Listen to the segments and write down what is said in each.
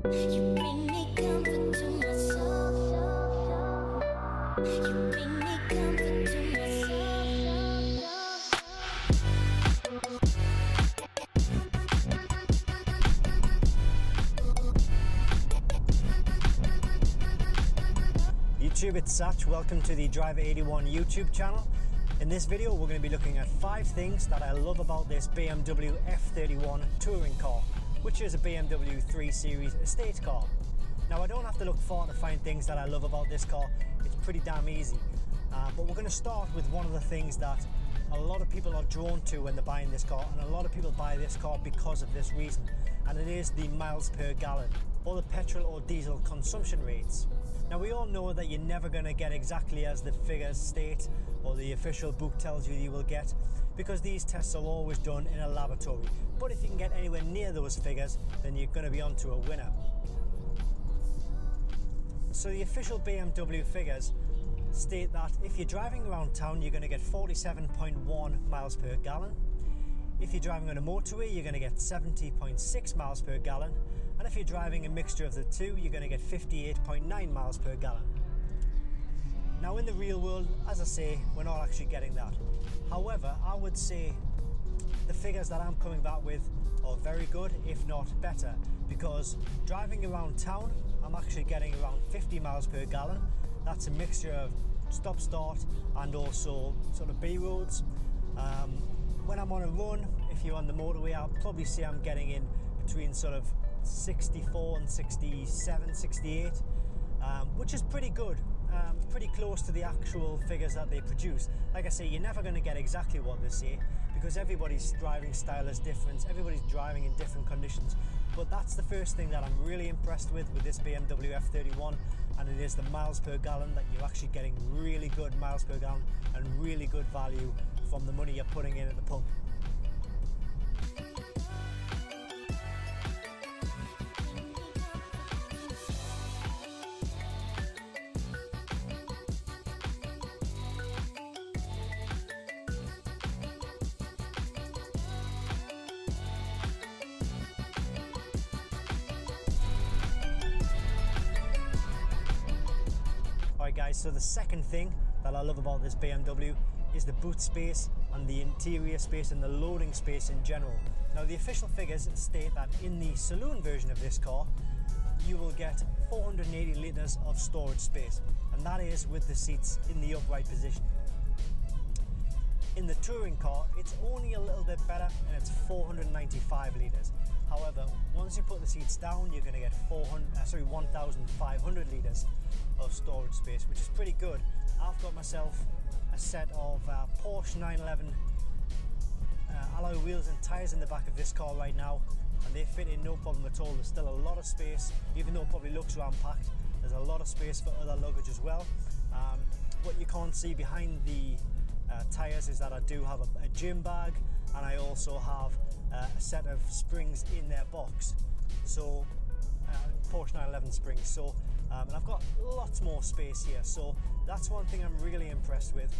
You bring me comfort to my soul. You bring me comfort to my soul. YouTube, it's Satch. Welcome to the Driver 81 YouTube channel. In this video, we're going to be looking at 5 things that I love about this BMW F31 touring car, which is a BMW 3 Series estate car. Now, I don't have to look far to find things that I love about this car. It's pretty damn easy. But we're going to start with one of the things that a lot of people are drawn to when they're buying this car, and a lot of people buy this car because of this reason, and it is the miles per gallon, or the petrol or diesel consumption rates. Now, we all know that you're never going to get exactly as the figures state or the official book tells you will get, because these tests are always done in a laboratory. But if you can get anywhere near those figures, then you're going to be onto a winner. So the official BMW figures state that if you're driving around town, you're going to get 47.1 miles per gallon. If you're driving on a motorway, you're going to get 70.6 miles per gallon. And if you're driving a mixture of the two, you're going to get 58.9 miles per gallon. Now, in the real world, as I say, we're not actually getting that. However, I would say the figures that I'm coming back with are very good, if not better, because driving around town, I'm actually getting around 50 miles per gallon. That's a mixture of stop-start and also sort of B roads. When I'm on a run, if you're on the motorway, I'll probably say I'm getting in between sort of 64 and 67, 68, which is pretty good. Pretty close to the actual figures that they produce. Like I say, you're never going to get exactly what they say, because everybody's driving style is different, everybody's driving in different conditions. But that's the first thing that I'm really impressed with this BMW F31, and it is the miles per gallon, that you're actually getting really good miles per gallon and really good value from the money you're putting in at the pump. Alright guys, so the second thing that I love about this BMW is the boot space and the interior space and the loading space in general. Now, the official figures state that in the saloon version of this car, you will get 480 litres of storage space, and that is with the seats in the upright position. In the touring car, it's only a little bit better, and it's 495 litres. However, once you put the seats down, you're going to get 1,500 litres of storage space, which is pretty good. I've got myself a set of Porsche 911 alloy wheels and tyres in the back of this car right now, and they fit in no problem at all. There's still a lot of space, even though it probably looks ram-packed. There's a lot of space for other luggage as well. What you can't see behind the tyres is that I do have a gym bag, and I also have a set of springs in their box, so Porsche 911 springs. So and I've got lots more space here, so that's one thing I'm really impressed with,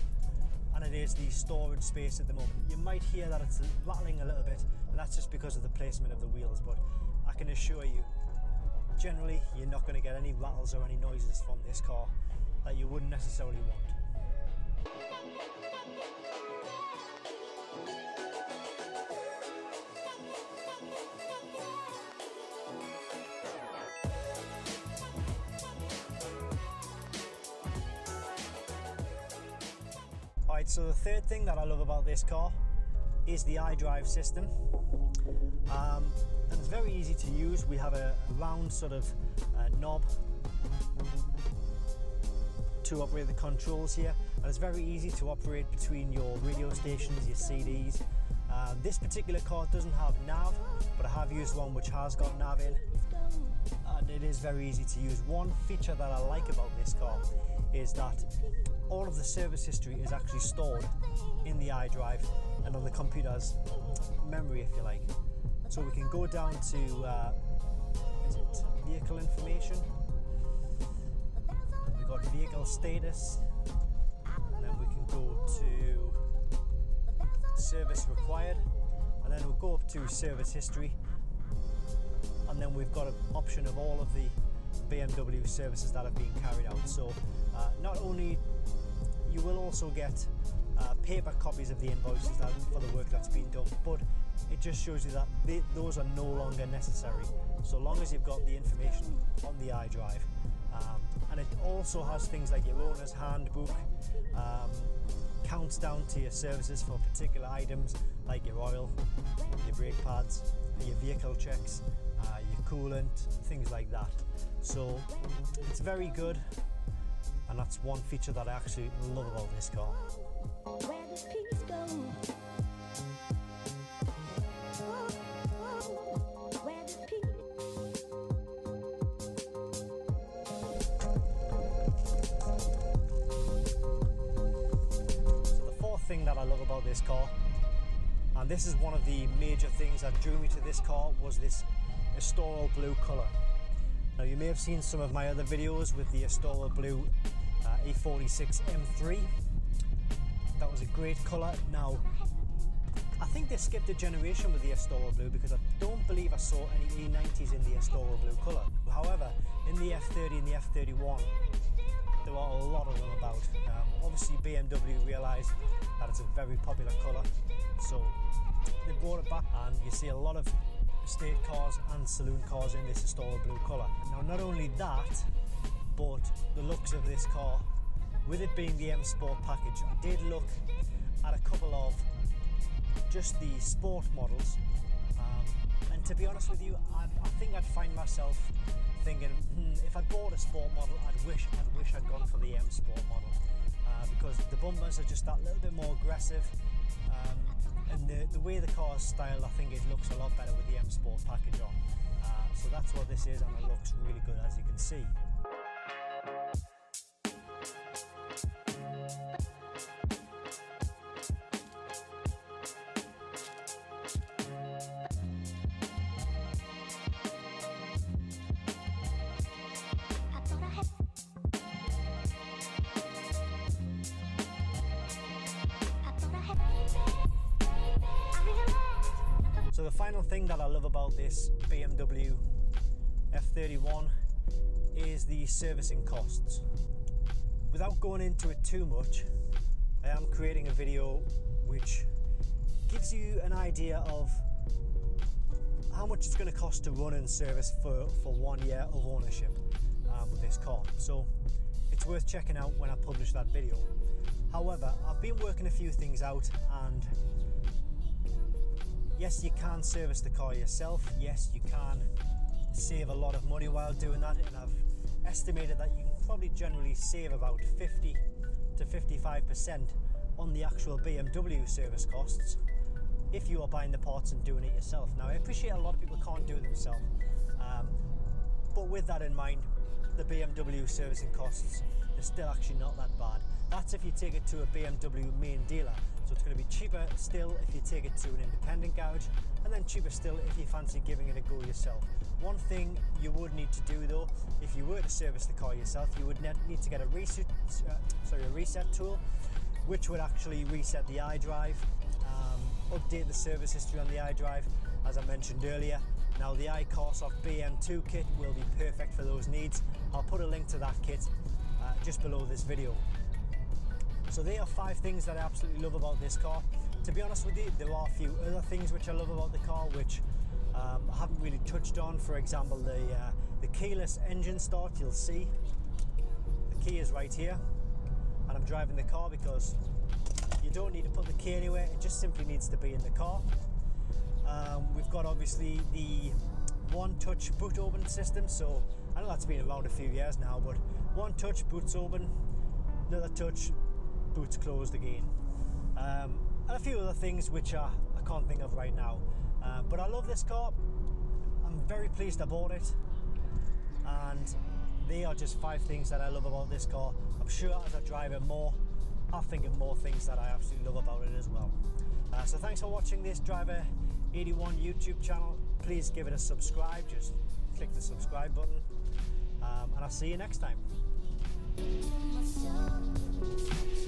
and it is the storage space at the moment. You might hear that it's rattling a little bit, and that's just because of the placement of the wheels, but I can assure you, generally you're not going to get any rattles or any noises from this car that you wouldn't necessarily want. Alright, so the third thing that I love about this car is the iDrive system, and it's very easy to use. We have a round sort of knob to operate the controls here, and it's very easy to operate between your radio stations, your CDs. This particular car doesn't have nav, but I have used one which has got nav in, and it is very easy to use. One feature that I like about this car is that all of the service history is actually stored in the iDrive and on the computer's memory, if you like. So we can go down to is it vehicle information, we've got vehicle status, and then we can go to service required, and then we'll go up to service history, and and then we've got an option of all of the BMW services that have been carried out. So not only you will also get paper copies of the invoices for the work that's been done, but it just shows you that those are no longer necessary, so long as you've got the information on the iDrive. And it also has things like your owner's handbook, counts down to your services for particular items like your oil, your brake pads, your vehicle checks, your coolant, things like that. So it's very good, and that's one feature that I actually love about this car. Where does peace go? Where does peace? So the fourth thing that I love about this car, and this is one of the major things that drew me to this car, was this Astoro blue colour. Now you may have seen some of my other videos with the Astoro blue E46 M3. That was a great colour. Now I think they skipped a generation with the Astoro blue, because I don't believe I saw any E90s in the Astoro blue colour. However, in the F30 and the F31 there are a lot of them about. Obviously BMW realised that it's a very popular colour, so they brought it back, and you see a lot of estate cars and saloon cars in this Astoro blue colour. Now not only that, but the looks of this car, with it being the M Sport package, I did look at a couple of just the sport models, and to be honest with you, I think I'd find myself thinking, if I'd bought a sport model, I'd wish I'd gone for the M Sport model, because the bumpers are just that little bit more aggressive, and the way the car is styled, I think it looks a lot better with the M Sport package on. So that's what this is, and it looks really good, as you can see. So the final thing that I love about this BMW F31 is the servicing costs. Without going into it too much, I am creating a video which gives you an idea of how much it's going to cost to run and service for 1 year of ownership with this car. So it's worth checking out when I publish that video. However, I've been working a few things out, and yes, you can service the car yourself. Yes, you can save a lot of money while doing that, and I've estimated that you can probably generally save about 50 to 55% on the actual BMW service costs if you are buying the parts and doing it yourself. Now, I appreciate a lot of people can't do it themselves, but with that in mind, the BMW servicing costs, they're still actually not that bad. That's if you take it to a BMW main dealer. So it's going to be cheaper still if you take it to an independent garage, and then cheaper still if you fancy giving it a go yourself. One thing you would need to do though, if you were to service the car yourself, you would need to get a reset tool, which would actually reset the iDrive, update the service history on the iDrive, as I mentioned earlier. Now the iCarsoft BM2 kit will be perfect for those needs. I'll put a link to that kit just below this video. So there are 5 things that I absolutely love about this car. To be honest with you, there are a few other things which I love about the car which I haven't really touched on. For example, the keyless engine start. You'll see the key is right here, and I'm driving the car because you don't need to put the key anywhere, it just simply needs to be in the car. We've got obviously the one-touch boot open system, so I know that's been around a few years now, but one touch, boots open, another touch, boots closed again, and a few other things which I can't think of right now, but I love this car. I'm very pleased I bought it, and they are just 5 things that I love about this car. I'm sure as I drive it more, I'll think of more things that I absolutely love about it as well. So thanks for watching this Driver 81 YouTube channel. Please give it a subscribe, just click the subscribe button, and I'll see you next time. My soul.